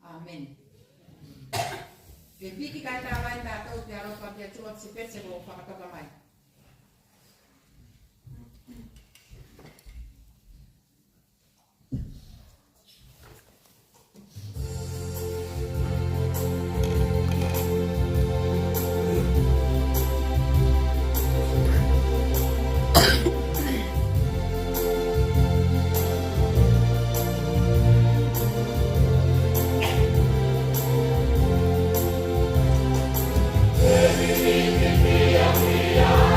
Amen. Ke piki kai tā vai tātou te aropa te atua se pese o whakataka mai. Everything can be a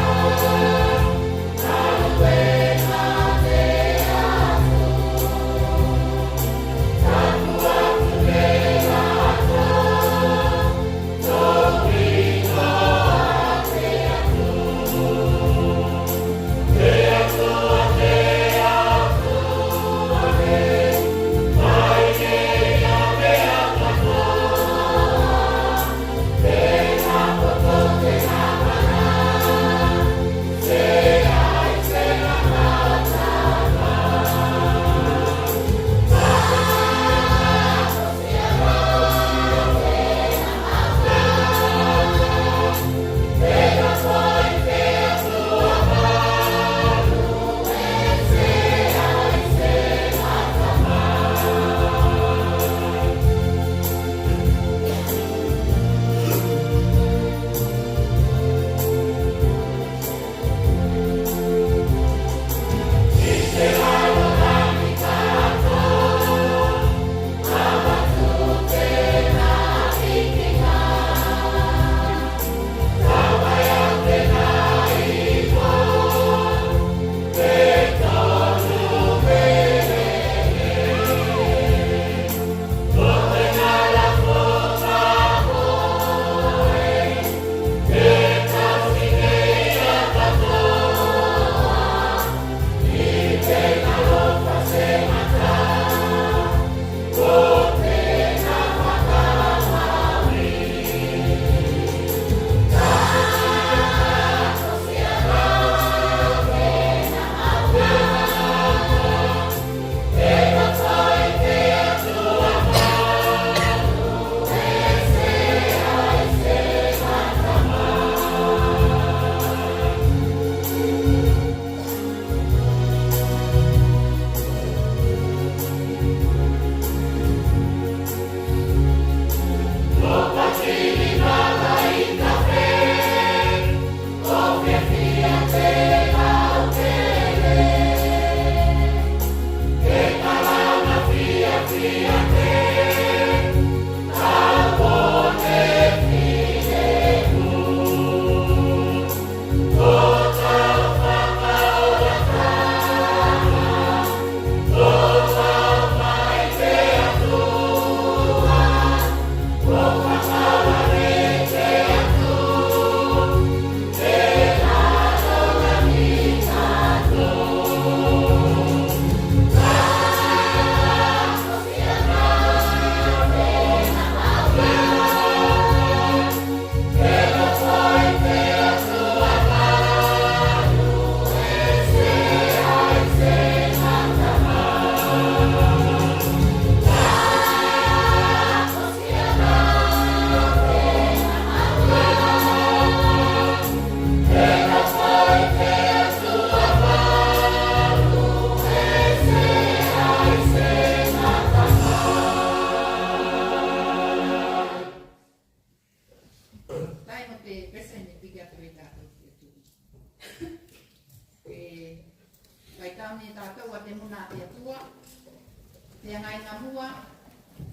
te angai ngā mua,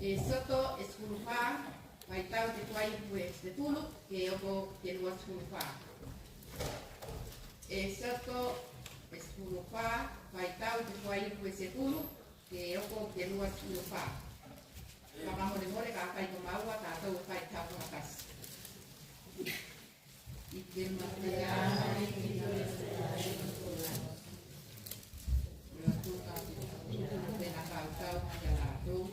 e soto e skulupā, vai tau te tuai pue te tulu, ke oko te lua skulupā. E soto e skulupā, vai tau te tuai pue te tulu, ke oko te lua skulupā. Ka mamore more ka kai ko maua, ka tau kai tau hakas. I te matea, i te matea, i te matea. Ua tuka, tēnā kautau, kia rātou.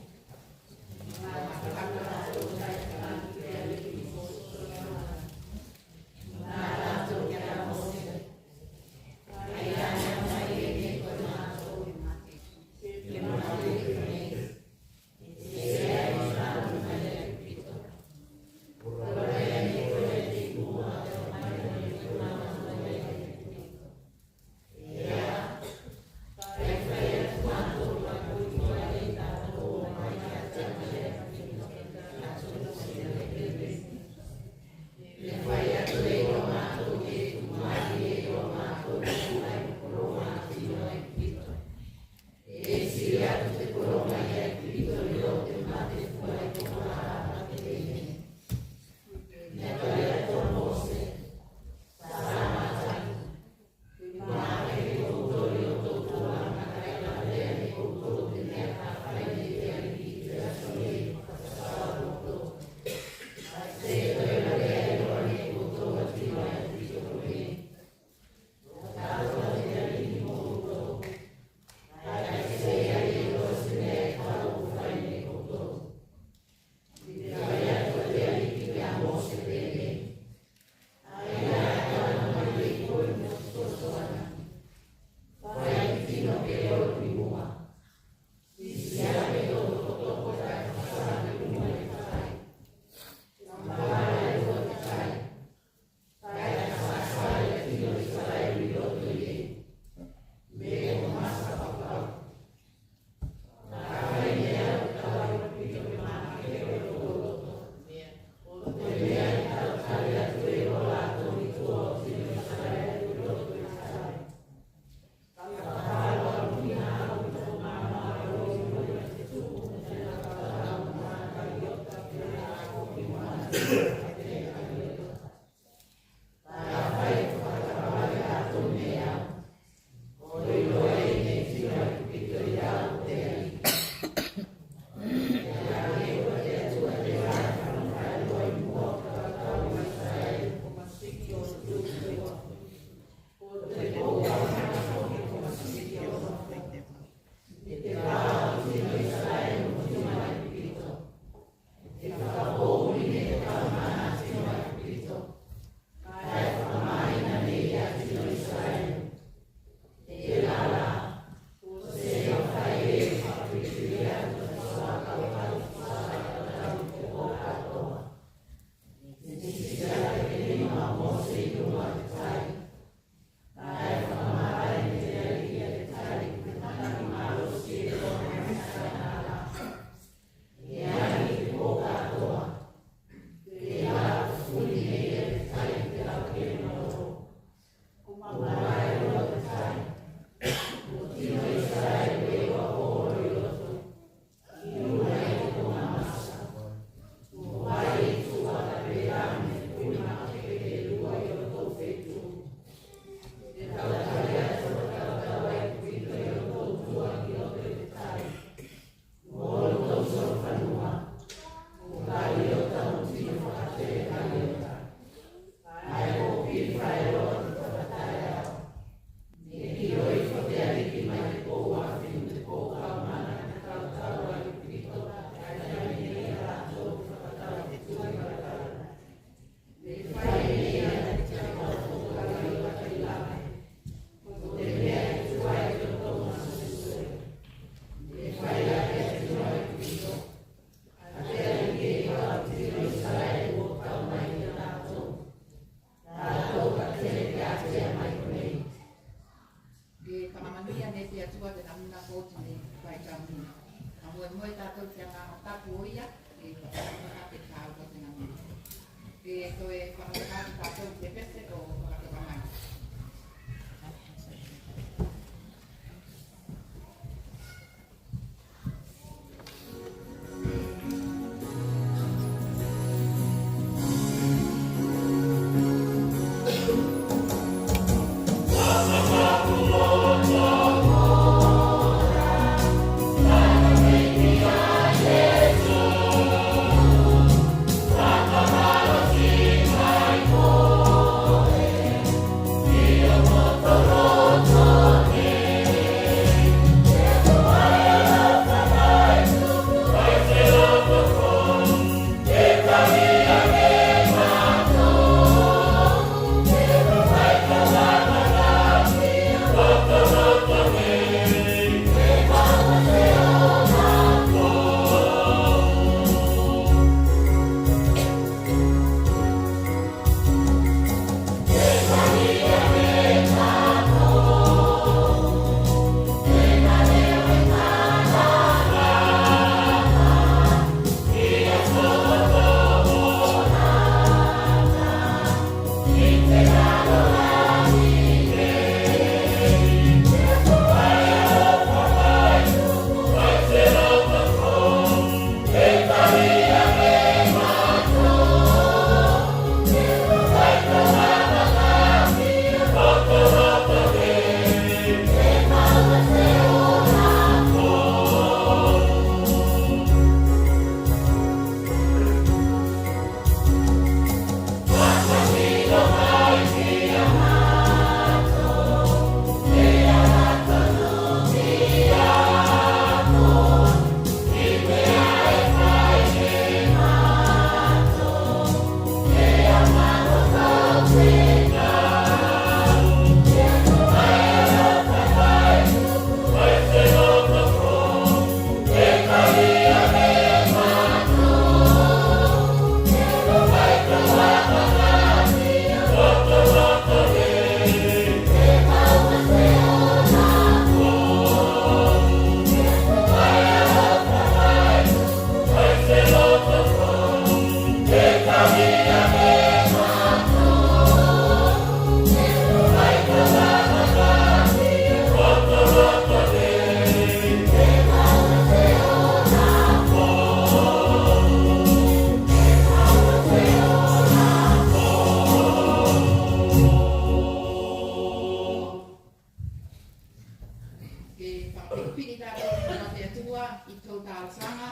tau tāsanga,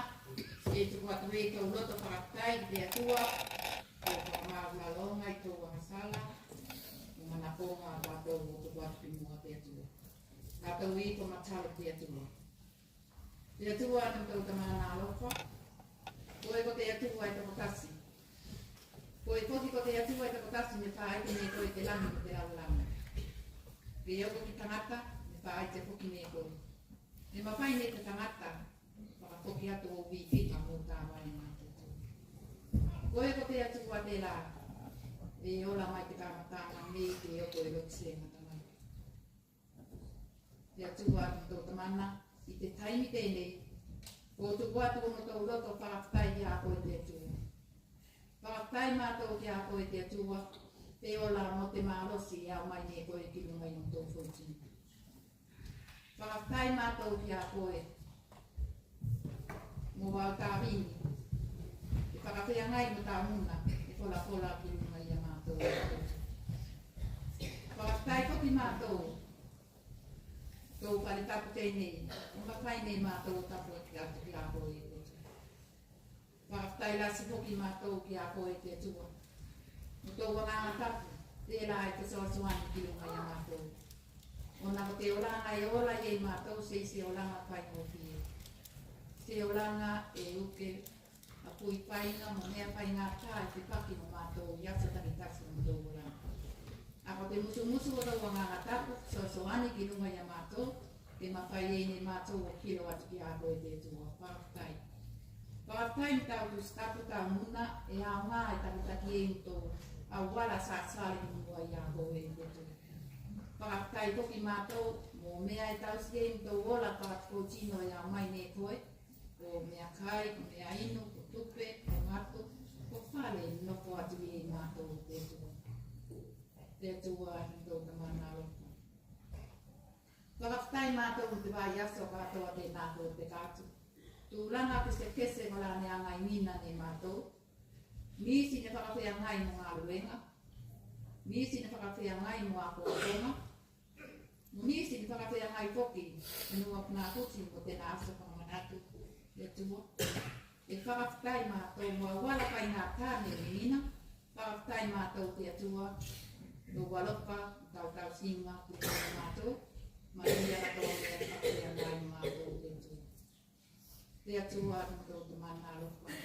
e tuku atu e tau loto whakatai te atua, e whakamāwhalonga i tau wangasala, o mana pōnga tātou o tuku atu mua te atua. Tātou i ko matalo te atua. Te atua anu tau tamana alofa, koe ko te atua e tau kasi. Koe koti ko te atua e tau kasi me whaite me koe te langi me te lalanga. Ke iau ko ki tangata, me whaite koki me koe. Me mawhai ne te tangata, whakakoki atu o wīwhika mō tā mai mā te tū. Koe ko te atua te la, e ola mai te kāmatanga me te oko e lokse matamai. Te atua atu tō tamana, i te taimi tēnei, ko tuku atu o tō roto whakaftai ki a koe te atua. Whakaftai mātou ki a koe te atua, te ola mo te mārosi au mai ne koe ki runga i o tō whautina. Whakaftai mātou ki a koe, mō wau tā rini, e whakawhia ngai mo tā muna, e whola ki runga i a mātou. Whakaftai kopi mātou, tō whare tapu tēnei, o mawhai nei mātou tapu ki atu ki a koe e te tua. Whakaftai lasi kopi mātou ki a koe te tua. Mo tō wanganga tapu, tēlā e te soasuani ki runga i a mātou. O nā ko te oranga e ola i mātou se oranga whai o pia. Se oranga e uke a pui whainga mo mea whainga tā e te paki mo mātou i asa tani taksi mo tō oranga. A ko te musu o tau wanganga tapu, so ani ki runga i a mātou, te mawhai e ne mātou o kilo atu ki a koe te tua, whakaftai. Whakaftai mi tau tu stapu tau muna e ao ngā e takitaki e uto, a wala sa sāle ki mua i a koe te tua. Whakaftai toki mātou, mō mea e tausi e mto ola whakatiko tino e au mai ne koe, o mea kai, o mea inu, o tupe, o ngatu, o whale noko atu e mātou te tua. Te tua atu tō tamana roka. Whakaftai mātou te wai aso katoa te nātou te kātu. Tūlanga te se kese wala ne angai mina ne mātou. Nisi ne whakawhia ngai mo ngā ruenga. Nisi ne whakawhia ngai mo a kōtonga. Nisi ni whakawhia ngai poki, nua nā kuti mo tēnā aso whangamanatu, e tua. E whakawhai mātou mua wala pai ngā tāne me nina, whakawhai mātou te atua, no walopa, tau singa, te tāne mātou, ma ria katoa mea whakawhia ngai mātou te atua. Te atua ni tō te mana lopa.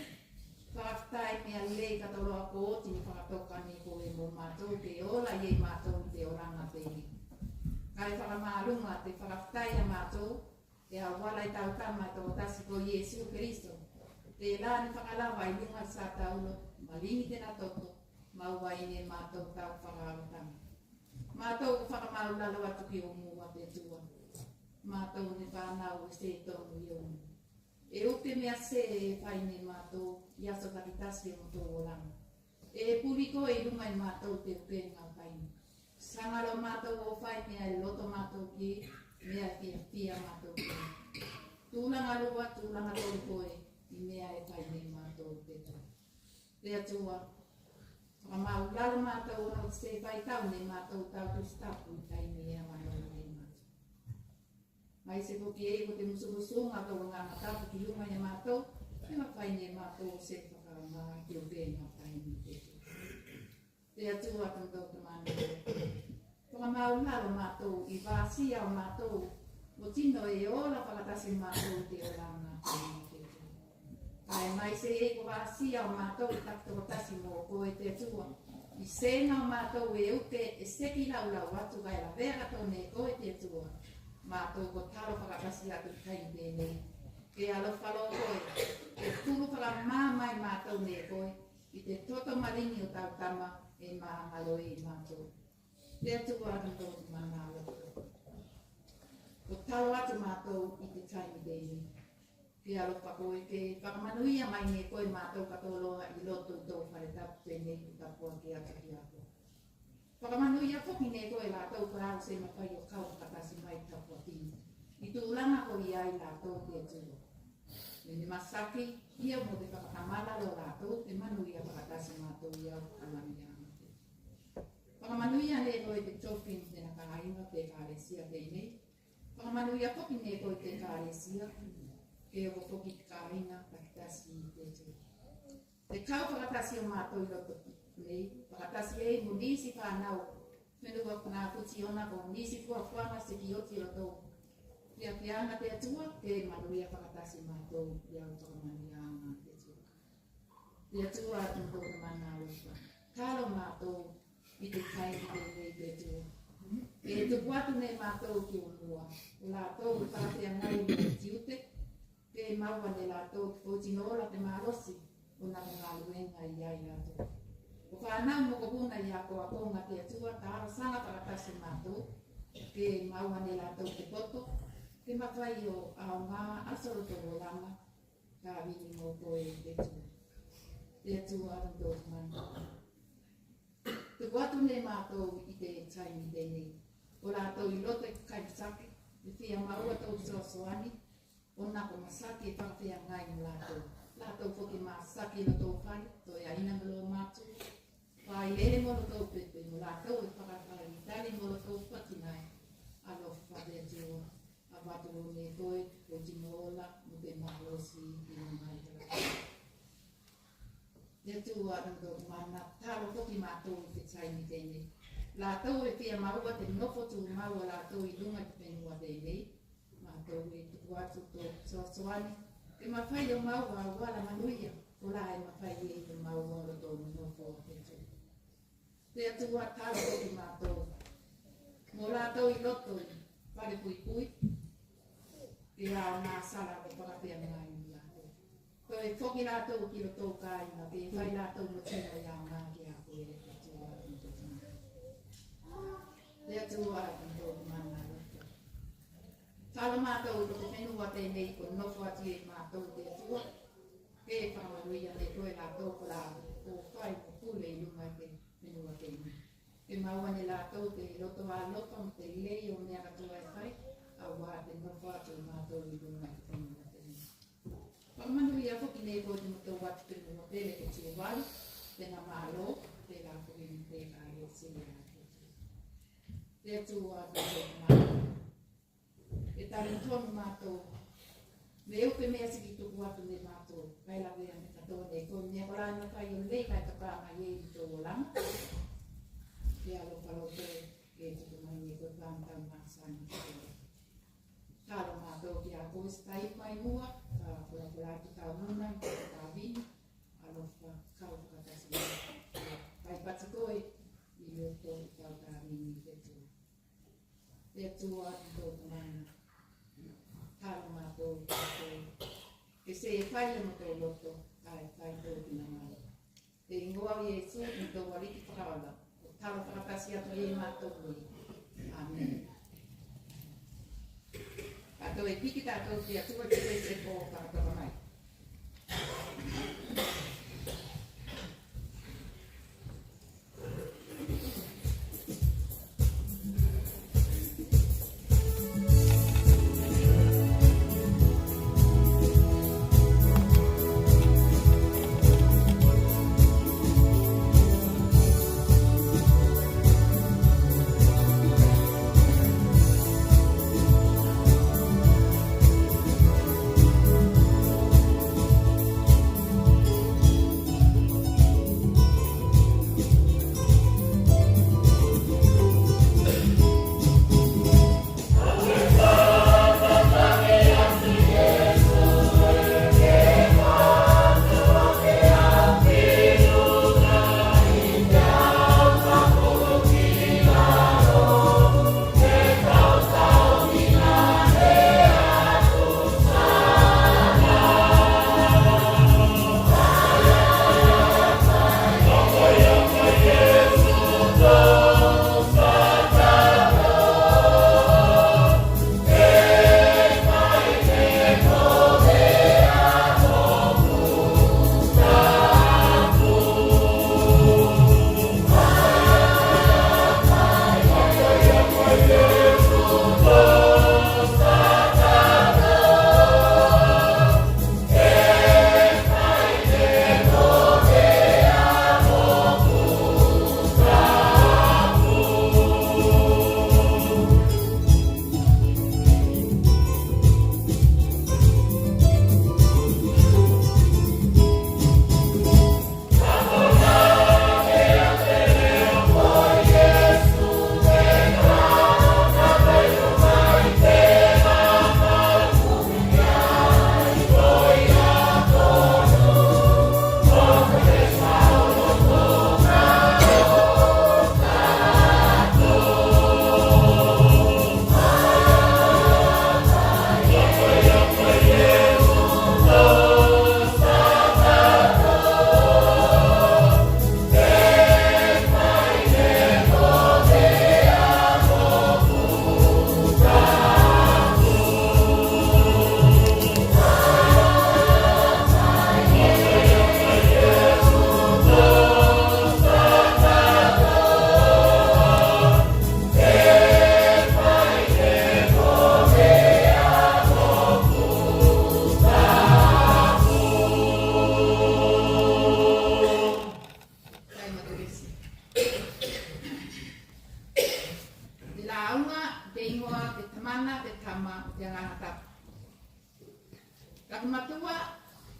Whakawhai mea lei katoroa ko oti ni whakatoka ni koe mō mātou, te ola i mātou te oranga tēne. Kai whakamārunga te whakawhai a mātou, te awala i tau tama i tō tasi ko Iesu Keristo. Te lāni whakalawa i lunga sa taulo, maringi tēnā toto, maua i ne mātou tau whakaarutanga. Mātou ku whakamārulalo atu ki o mua te tua. Mātou ne whanau e se tonu i onu. E upe mea se e whai ne mātou, i aso takitasi o tō oranga. E puriko e lunga i mātou te upe ngā whaini. Sangalo mātou o whai mea e loto mātou ki, mea pia mātou ki. Tūlanga rua, tūlanga tōru koe, i mea e whai mea mātou te tua. Te atua, whakamau lalo mātou o se whai tau ne mātou tau tu stapu i tai mea mātou ne mātou. Mai se poki e ko te musumusunga tau ngā matapu ki lunga i mātou, e whai ne mātou se whakamā ki o pēnga whai mea te tua. Te atua tau te mana. Whakamau lalo mātou i vāsia o mātou, o tino e ola whakatasi mātou te oranga te tua. Kai mai se e ko vāsia o mātou i takitokotasi mō koe te atua. I sēna o mātou e uke e seki laulau atu kai la vera tōne koe te atua. Mātou ko talo whakatasi atu kai tēnei. Ke alofalo koe, e turu whakamāmai mātou ne koe, i te toto maringi o tau tama, e mahalo e mātou. Te atua atu tō mana alofa. Ko talo atu mātou i te taimi tēnei. Ke alofa koe, ke whakamanuia mai ne koe mātou katoloa i loto tō whare tapu tēnei ku tapua ke atu ki ako. Whakamanuia whoki ne koe lātou parau se mawhai o kau katasi mai tapua tini. I tūlanga ko i ai lātou te atua. Nini masaki, ia mo te whakatamala lo lātou, te manuia whakatasi mātou i au amanuia. Whakamanuia ne koe te tōwhin tēnā kāinga te kāresia tēnei. Whakamanuia poki ne koe te kāresia. ke o foki kāinga pakitasi i te tū. Te kau whakatasi o mātou i roto nei, whakatasi e mo nisi whanau, whenua ngā puti ona ko nisi whanga se ki oti o tō. Pia pianga te atua, te manuia whakatasi mātou i au whakamani anga te tū. Te atua atu tōna mana upa. Kālo mātou i te kai i te nei te tū. E te watu nei mātou ki o mua. O lātou i whakatea ngai i te tiute, te maua ne lātou ki pōtinola te mārosi, o nā ngā luenga i ai lātou. O whanau mo kohuna i a koa konga te atua, ka arasanga whakatasi mātou, ke maua ne lātou te poto, te mawhai o ao ngā asoro tō langa, ka wini mō koe i te tua. Te atua aru tō mana. Te watu ne mātou i te taimi tēnei. O lātou i loto i kaipasake, i whia maua tō soasoani, o nā ko masaki e whakawhia ngai mo lātou. Lātou whoki masaki no tō whai, tō ia ina melo mātu. Whai ere moro tō pepe, mo lātou e whakawhai i tari moro tō whaki ngai. Alo whate atua, a watu o ne koe, o tinola, mo te marosi i o mai tara. Te atua ando mana, tāro whoki mātou i te taimi tēnei. Lātou e whia maua te nofo tū maua lātou i lunga te whenua tēnei. Mātou e tuku atu tō soasoani. Te mawhai o maua a wala manuia, o la e mawhai e te maua o tō nofo te tū. Te atua tāro whoki mātou. Mō lātou i loto i whare pui pui. Te ao ngā sala o whakapea ngai ni lātou. Ko e whoki lātou ki lo tō kāinga, te whai lātou mo tino i ao ngā ki a koe e te atua i tō tana. Te atua i tō mana loto. Tālo mātou i te whenua tēnei ko nofo ati e mātou te atua. Ke e whamaruia te koe lātou ko lātou, ko whai mo pule i lunga te whenua tēnei. Ke maua ne lātou te roto a loto mo te lei o mea katua e whai, a wā te nofo atu i mātou i lunga te whenua tēnei. Whamanuia whoki nei ko te moto watu te mua pere ke tue wali, te ngā mālo, te rā koe ni te kā e sere a te. Te atua te mātou. E tari tonu mātou. Me upe mea siki tuku atu ne mātou. Kai la wea me katoa nei. Ko mea korana kai o nei kai takanga ye i tō langa. Ke alo parote e tuku mai ne koe whāntau māsani. Kāro mātou ki a koe stai mai mua. Ka kura kura atu tā muna i tā vini. Alo kau whakatasi. Kai pati koe i loto i kau tā vini te tua. Te tua i tō mana. Kāro mātou i koe. Ke se e whai mo tō loto, ka e whai tō kina mai. Te ingoa i e su i tō wariki whakaala. O taro whakatasi atu e mātou koe. Amen. Ato e piki tātou ki atua ki koe se kō whakataka mai.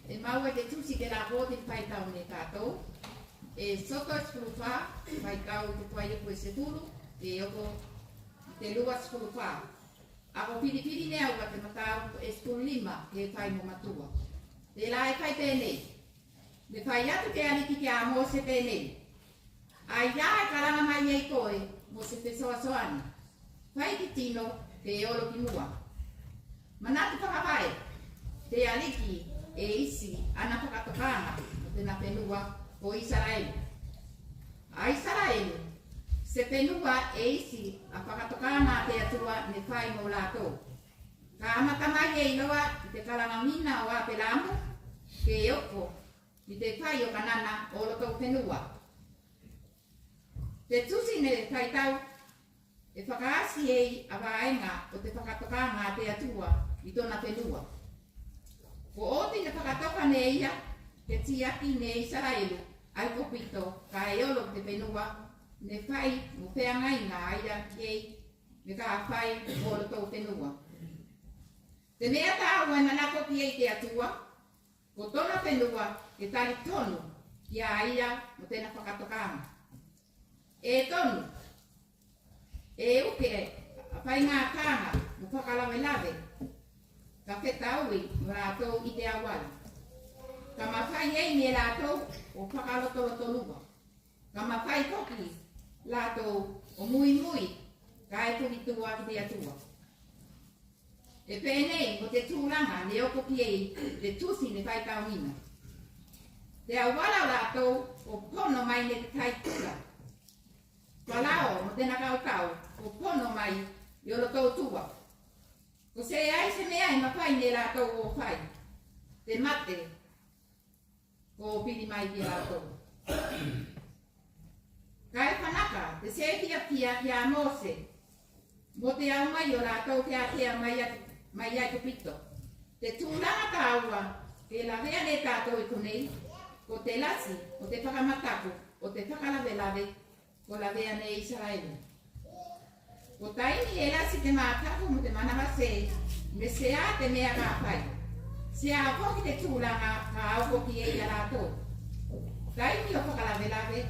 e maua te tusi ke la ho te whai tau ne tātou. E soko skulu wha, whai tau te whai epo e se tulu, e oko te lua skulu wha. Ako piri nea ua te matau e skulu lima ke whai mo matua. Te la e whai pēnei. Me whai atu ke aliki ke a mo se pēnei. Ai ia e karanga mai ei koe mo se te soa soani. Whai ki tino te olo ki mua. Manatu whakawai, te aliki e isi ana whakatokanga o te na whenua o Israelu. A Israelu, se whenua e isi a whakatokanga te atua ne whai mo lātou. Ka amata mai e iloa i te karanga mina o Apelamu, ke e oko i te whai o kanana o lotou whenua. Te tusi ne whai tau e whakaasi ei a waenga o te whakatokanga te atua i tōna whenua. Ko oti ne whakatoka ne ia, ke tiaki ne Israelu, ai ko pito, ka e olo te whenua, ne whai mo whiangai ngā aia kei, me ka whai o lotou whenua. Te mea tāua e manako ki ei te atua, ko tōna whenua ke tari tonu ki a ia mo tēna whakatokanga. E tonu, e uke a whai ngā kānga mo whakalawe lawe, ka whetaui mo rātou i te awali. Ka mawhai ei me rātou o whakalotoloto lua. Ka mawhai toki rātou o mui, ka e turi tua ki te atua. E pēnei mo te tūranga ne oko ki ei te tusi ne whai taumina. Te awala rātou o pono mai ne te tai tura. Walao mo tēnā kautau o pono mai i olo tau tua. Ko se ai se mea i mawhai ne rātou o whai. Te mate ko piri mai ki rātou. Ka e whanaka, te se pia ki a Mose. Mo te au mai o rātou ke a tea mai ai ko pito. Te tūranga tāua ke la vea ne tātou i konei, ko te lasi, o te whakamatako, o te whakalawe ko la vea ne Israelu. Ko taini e lasi te mātako mo te manawa se, me se a te mea ngā whai. Se a koki te tūranga ka au koki e ia rātou. Taini o whakalawe,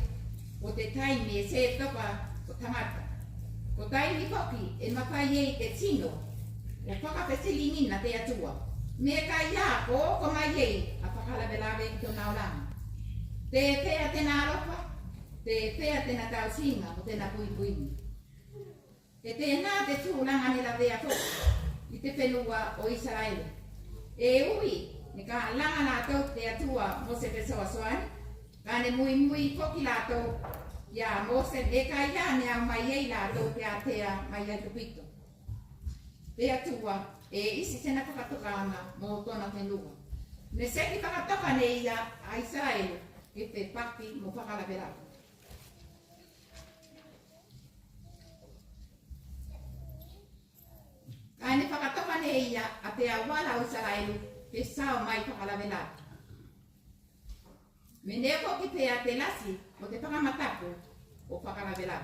o te taini e se topa o tangata. Ko taini koki e mawhai e te tino, o whakapesili nina te atua. Me ka ia ko oko mai e a whakalawe i tō nauranga. Te whea tēnā ropa, te whea tēnā tausinga o tēnā puipuini. E tēnā te tūranga ni la vea toki, i te whenua o Israelu. E ui, ni ka langa nātou te atua Mose te soasoani, ka ne mui koki lātou, ia Mose e ka ia ne au mai ei lātou te atea mai ai tupito. Te atua e isi tēnā whakatokanga mō tōna whenua. Ne seki whakatoka ne ia a Israelu, e te paki mo whakalawerau. Ka ne whakatoka ne ia a te awala o Israelu pe sao mai whakalawerau. Me ne koki pea te lasi o te whakamatako o whakalawerau.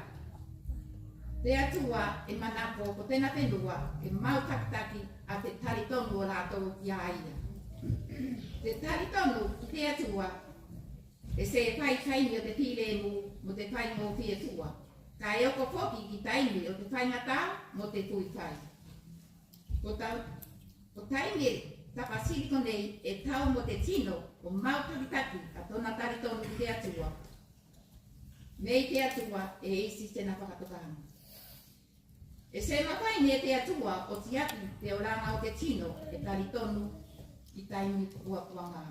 Te atua e manako ko tēnā whenua e mau takitaki a te taritonu o rātou i a ia. Te taritonu ki te atua e se whai taimi o te tiremu mo te whai mō whia tua. Ka e oko koki ki taimi o te whai ngata mo te tui whai. Ko taimi tapasiri konei e tau mo te tino o mau takitaki a tōna taritonu ki te atua. Mei te atua e isi tēnā whakatokanga. E se mawhai ne te atua o tiaki te oranga o te tino e taritonu i taimi kuakuanga.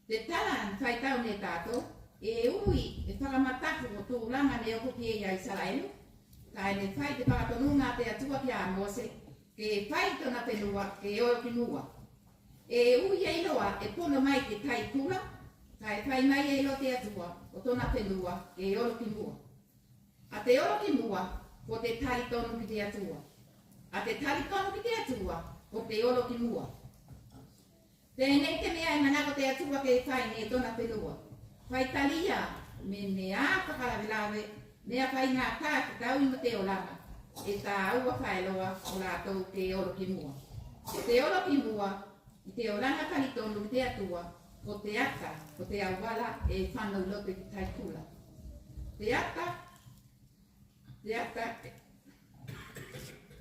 Te taran whai tau ne tātou, e ui e whakamataku o tūranga ne oko ki e a Israelu, ka e ne whai te whakatonunga te atua ki a Mose, ke e whai tona whenua ke e oro ki mua. E ui e iloa e pono mai te tai kura, ka e whai mai e ilo te atua o tona whenua ke e oro ki mua. A te oro ki mua, ko te taritonu ki te atua. A te taritonu ki te atua, ko te oro ki mua. Tēnei te mea e manako te atua ke e whai ne tona whenua. Whai talia me ne a whakalawe, mea whai ngā tā ki tau i mo te olanga. E tā aua whailoa o rātou te oro ki mua. Te oro ki mua, I te oranga tali tonu te atua, o te ata, o te awala e whanau lote ki tai kula. Te ata,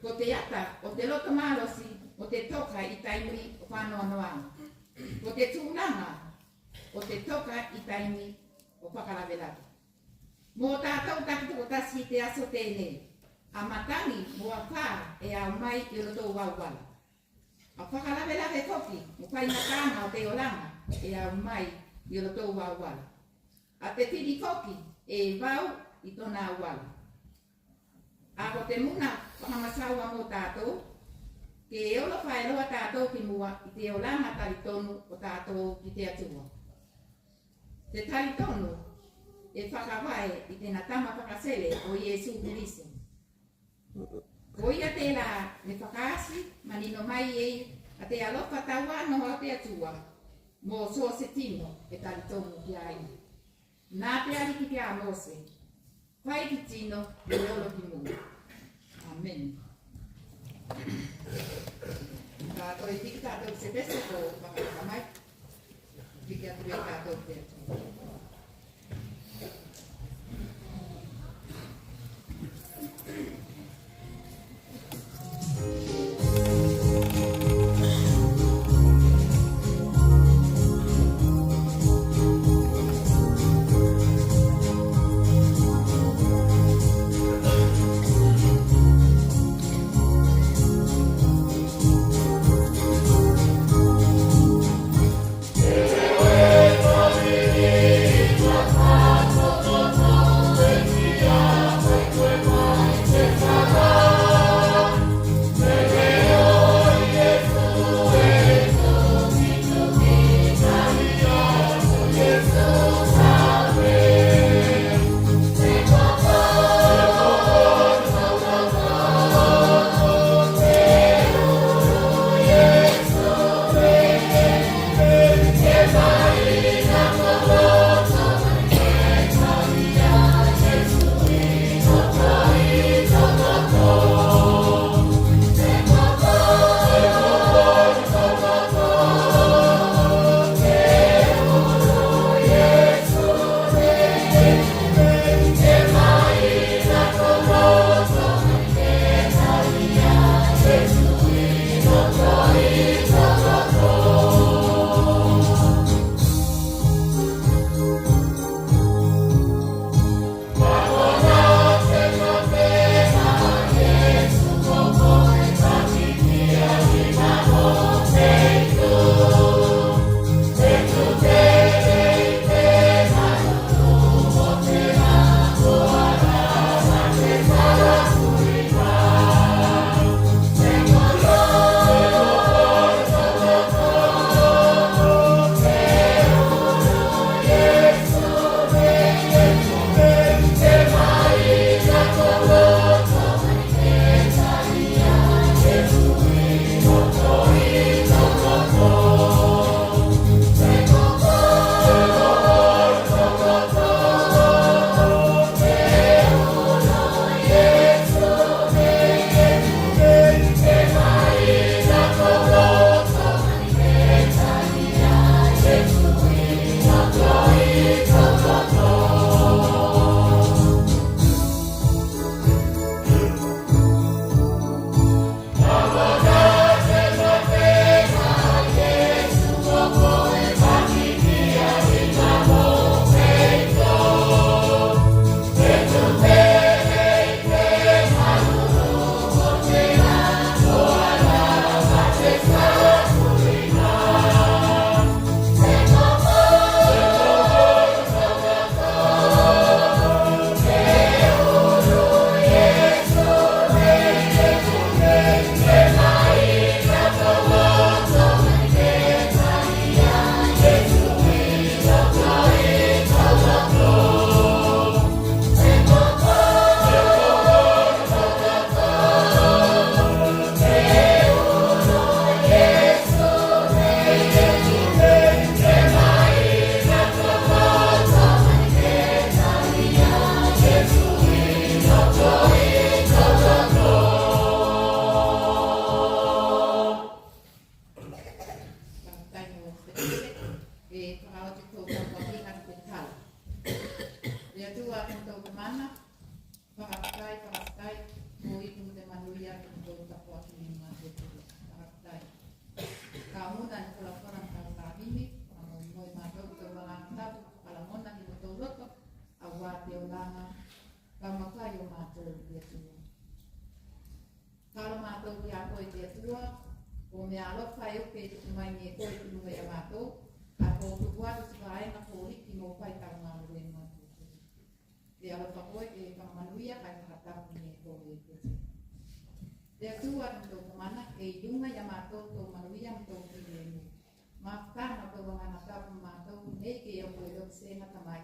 ko te ata, o te loto malosi, o te toka i taimi o whanau noanga. Ko te tūranga, o te toka i taimi o whakarawelawe. Mō tātou takitoko tasi te aso tēnei, a matangi mua whā e au mai i roto wauwala. A whakarawelawe toki, mo pai matanga o te oranga e au mai i roto wauwala. A te tiri toki e wau i tona wala. A ko te muna whakamasaua mō tātou, ke e olo whaeroa tātou ki mua i te oranga tari tonu o tātou ki te atua. Te tari tonu e whakawae i tēnā tama whakasere o Iesu Kiriso. Ko ia tērā me whakaasi manino mai ei a te alofa taua no a te atua mō so se tino e tari tonu ki ai. Nā te ariki ki a Mose, whai ki tino e olo ki mua. Amen. Tātou e tiki tātou se peso ko whakakamai. Tiki atu e tātou te atua. Amen. Te atua tō mana e iunga ia mātou tō manuia tō kinemu. Ma whāna tō wangana tāpu mātou, nei ke au koe lok se ngata mai